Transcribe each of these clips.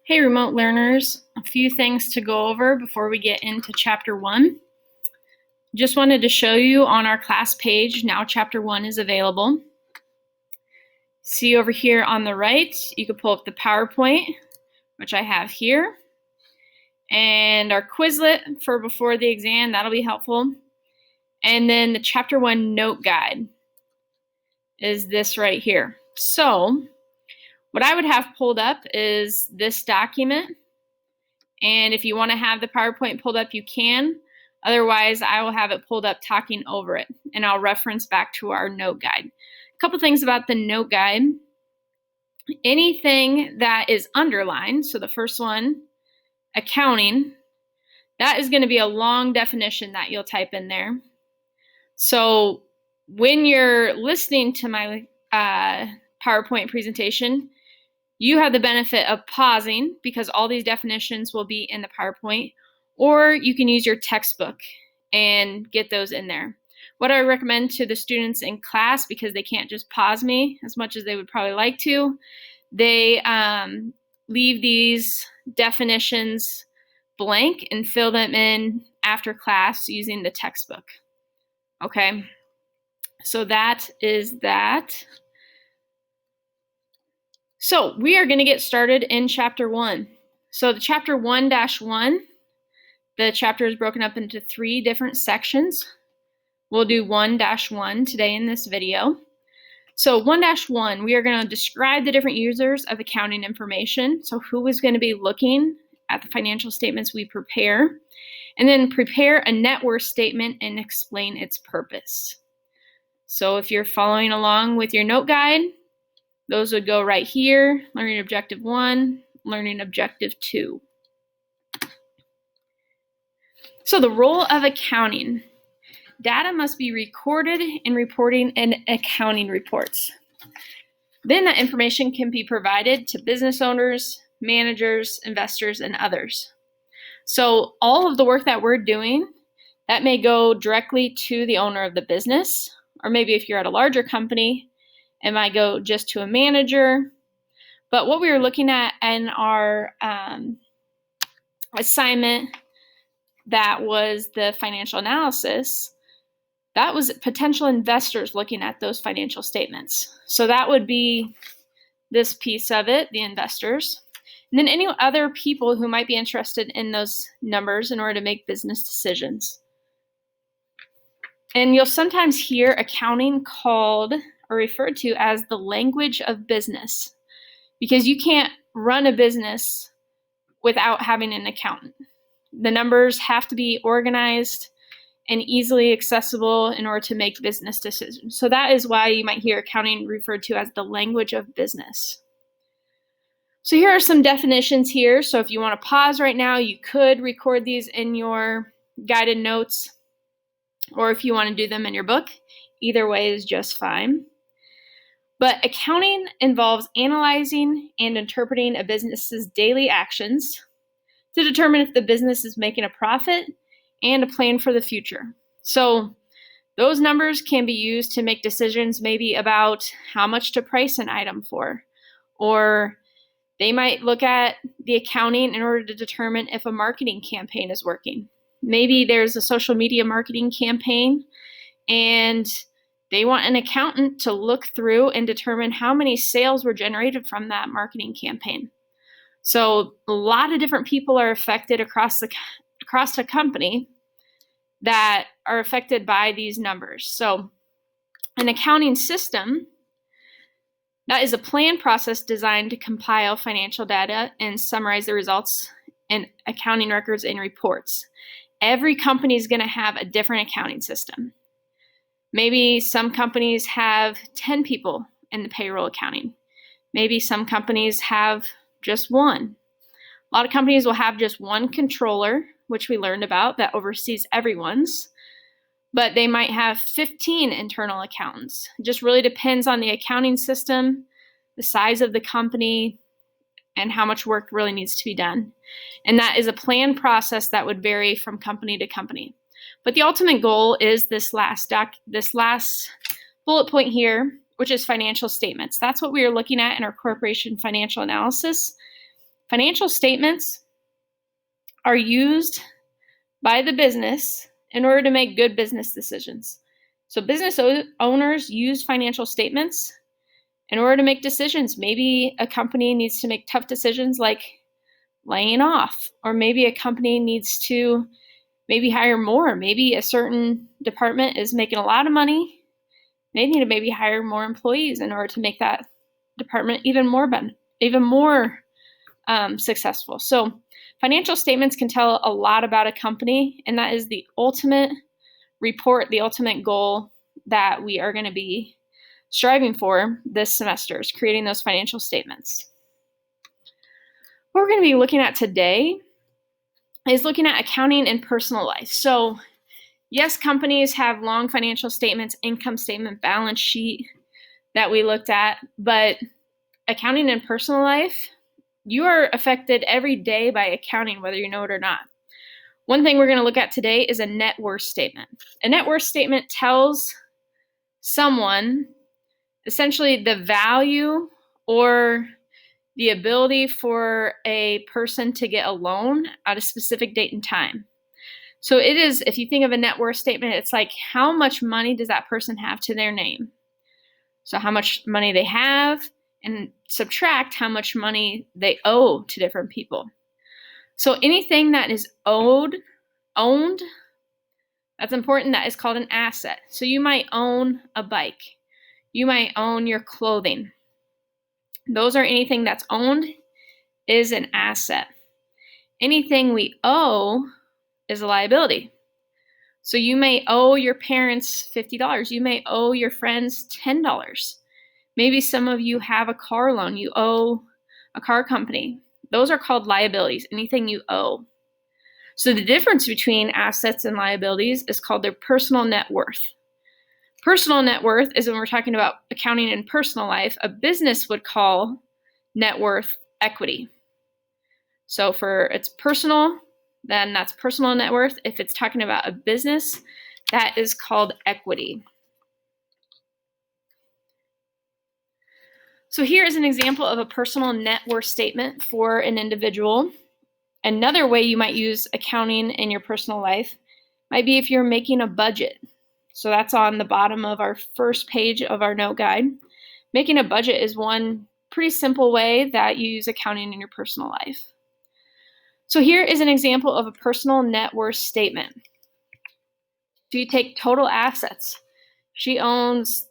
Hey, remote learners, a few things to go over before we get into Chapter 1. Just wanted to show you on our class page, now Chapter 1 is available. See over here on the right, you can pull up the PowerPoint, which I have here, and our Quizlet for before the exam, that'll be helpful. And then the Chapter 1 note guide is this right here. So, what I would have pulled up is this document. And if you want to have the PowerPoint pulled up, you can. Otherwise, I will have it pulled up talking over it, and I'll reference back to our note guide. A couple things about the note guide. Anything that is underlined, so the first one, accounting, that is going to be a long definition that you'll type in there. So when you're listening to my PowerPoint presentation, you have the benefit of pausing because all these definitions will be in the PowerPoint, or you can use your textbook and get those in there. What I recommend to the students in class, because they can't just pause me as much as they would probably like to, they leave these definitions blank and fill them in after class using the textbook. Okay, so that is that. So we are going to get started in Chapter 1. So the Chapter 1-1, the chapter is broken up into 3 different sections. We'll do 1-1 today in this video. So 1-1, we are going to describe the different users of accounting information. So who is going to be looking at the financial statements we prepare, and then prepare a net worth statement and explain its purpose. So if you're following along with your note guide, those would go right here, Learning Objective 1, Learning Objective 2. So the role of accounting. Data must be recorded in reporting and accounting reports. Then that information can be provided to business owners, managers, investors, and others. So all of the work that we're doing, that may go directly to the owner of the business, or maybe if you're at a larger company, it might go just to a manager. But what we were looking at in our assignment, that was the financial analysis, that was potential investors looking at those financial statements. So that would be this piece of it, the investors. And then any other people who might be interested in those numbers in order to make business decisions. And you'll sometimes hear accounting called or referred to as the language of business, because you can't run a business without having an accountant. The numbers have to be organized and easily accessible in order to make business decisions. So that is why you might hear accounting referred to as the language of business. So here are some definitions here. So if you want to pause right now, you could record these in your guided notes, or if you want to do them in your book, either way is just fine. But accounting involves analyzing and interpreting a business's daily actions to determine if the business is making a profit and a plan for the future. So those numbers can be used to make decisions maybe about how much to price an item for, or they might look at the accounting in order to determine if a marketing campaign is working. Maybe there's a social media marketing campaign and they want an accountant to look through and determine how many sales were generated from that marketing campaign. So a lot of different people are affected across the company that are affected by these numbers. So an accounting system, that is a planned process designed to compile financial data and summarize the results in accounting records and reports. Every company is going to have a different accounting system. Maybe some companies have 10 people in the payroll accounting. Maybe some companies have just one. A lot of companies will have just one controller, which we learned about, that oversees everyone's, but they might have 15 internal accountants. It just really depends on the accounting system, the size of the company, and how much work really needs to be done. And that is a planned process that would vary from company to company. But the ultimate goal is this last bullet point here, which is financial statements. That's what we are looking at in our corporation financial analysis. Financial statements are used by the business in order to make good business decisions. So business owners use financial statements in order to make decisions. Maybe a company needs to make tough decisions like laying off, or maybe a company needs to maybe hire more. Maybe a certain department is making a lot of money. They need to maybe hire more employees in order to make that department even more successful. So financial statements can tell a lot about a company, and that is the ultimate report, the ultimate goal that we are going to be striving for this semester, is creating those financial statements. What we're going to be looking at today is looking at accounting in personal life. So yes, companies have long financial statements, income statement, balance sheet that we looked at, but accounting in personal life, you are affected every day by accounting, whether you know it or not. One thing we're going to look at today is a net worth statement. A net worth statement tells someone essentially the value or the ability for a person to get a loan at a specific date and time. So it is, if you think of a net worth statement, it's like how much money does that person have to their name? So how much money they have, and subtract how much money they owe to different people. So anything that is owned, that's important, that is called an asset. So you might own a bike. You might own your clothing. Those are anything that's owned is an asset. Anything we owe is a liability. So you may owe your parents $50. You may owe your friends $10. Maybe some of you have a car loan. You owe a car company. Those are called liabilities, anything you owe. So the difference between assets and liabilities is called their personal net worth. Personal net worth is when we're talking about accounting in personal life. A business would call net worth equity. So for it's personal, then that's personal net worth. If it's talking about a business, that is called equity. So here is an example of a personal net worth statement for an individual. Another way you might use accounting in your personal life might be if you're making a budget. So that's on the bottom of our first page of our note guide. Making a budget is one pretty simple way that you use accounting in your personal life. So here is an example of a personal net worth statement. So you take total assets. She owns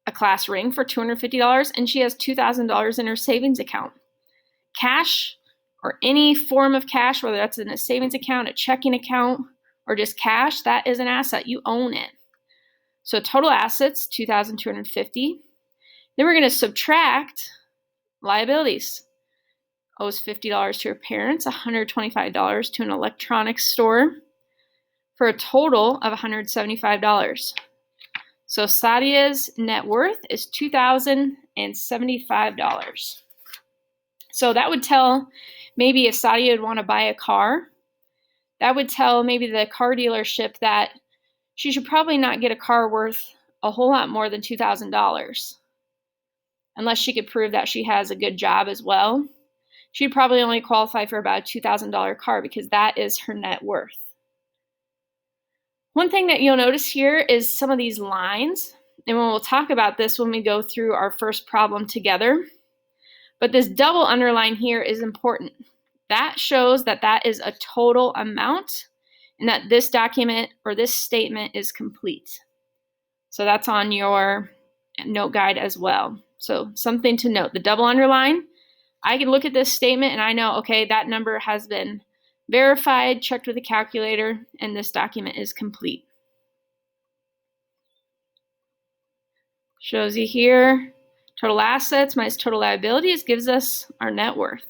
a class ring for $250 and she has $2,000 in her savings account. Cash, or any form of cash, whether that's in a savings account, a checking account, or just cash, that is an asset. You own it. So total assets, $2,250. Then we're going to subtract liabilities. Owes $50 to her parents, $125 to an electronics store, for a total of $175. So Sadia's net worth is $2,075. So that would tell maybe if Sadia would want to buy a car, that would tell maybe the car dealership that she should probably not get a car worth a whole lot more than $2,000. Unless she could prove that she has a good job as well. She'd probably only qualify for about a $2,000 car because that is her net worth. One thing that you'll notice here is some of these lines, and we'll talk about this when we go through our first problem together. But this double underline here is important. That shows that that is a total amount and that this document or this statement is complete. So that's on your note guide as well. So something to note, the double underline, I can look at this statement and I know, okay, that number has been verified, checked with a calculator, and this document is complete. Shows you here, total assets minus total liabilities gives us our net worth.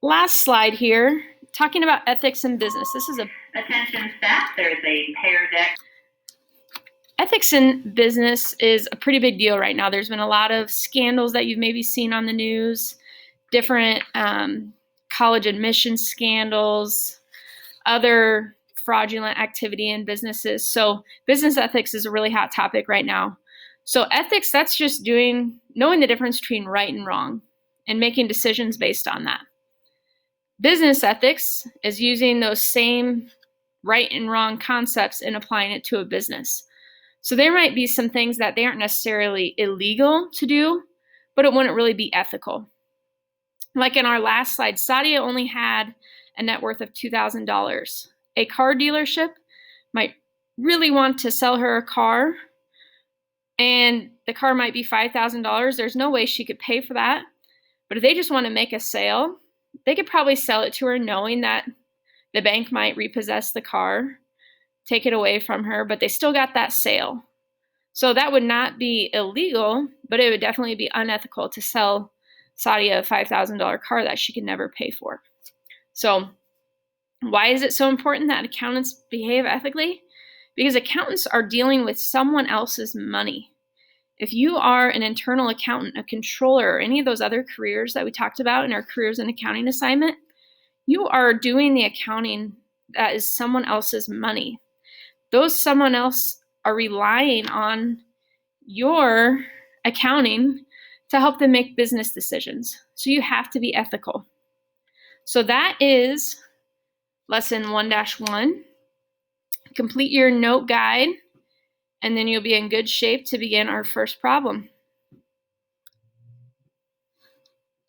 Last slide here, talking about ethics in business. This is a attention staff, there's a pair deck. Ethics in business is a pretty big deal right now. There's been a lot of scandals that you've maybe seen on the news, different college admission scandals, other fraudulent activity in businesses. So business ethics is a really hot topic right now. So ethics, that's just knowing the difference between right and wrong. and making decisions based on that. Business ethics is using those same right and wrong concepts and applying it to a business. So there might be some things that they aren't necessarily illegal to do, but it wouldn't really be ethical. Like in our last slide, Sadia only had a net worth of $2,000. A car dealership might really want to sell her a car, and the car might be $5,000. There's no way she could pay for that. But if they just want to make a sale, they could probably sell it to her knowing that the bank might repossess the car, take it away from her, but they still got that sale. So that would not be illegal, but it would definitely be unethical to sell Sadia a $5,000 car that she could never pay for. So why is it so important that accountants behave ethically? Because accountants are dealing with someone else's money. If you are an internal accountant, a controller, or any of those other careers that we talked about in our careers in accounting assignment, you are doing the accounting that is someone else's money. Those someone else are relying on your accounting to help them make business decisions. So you have to be ethical. So that is lesson 1-1. Complete your note guide, and then you'll be in good shape to begin our first problem.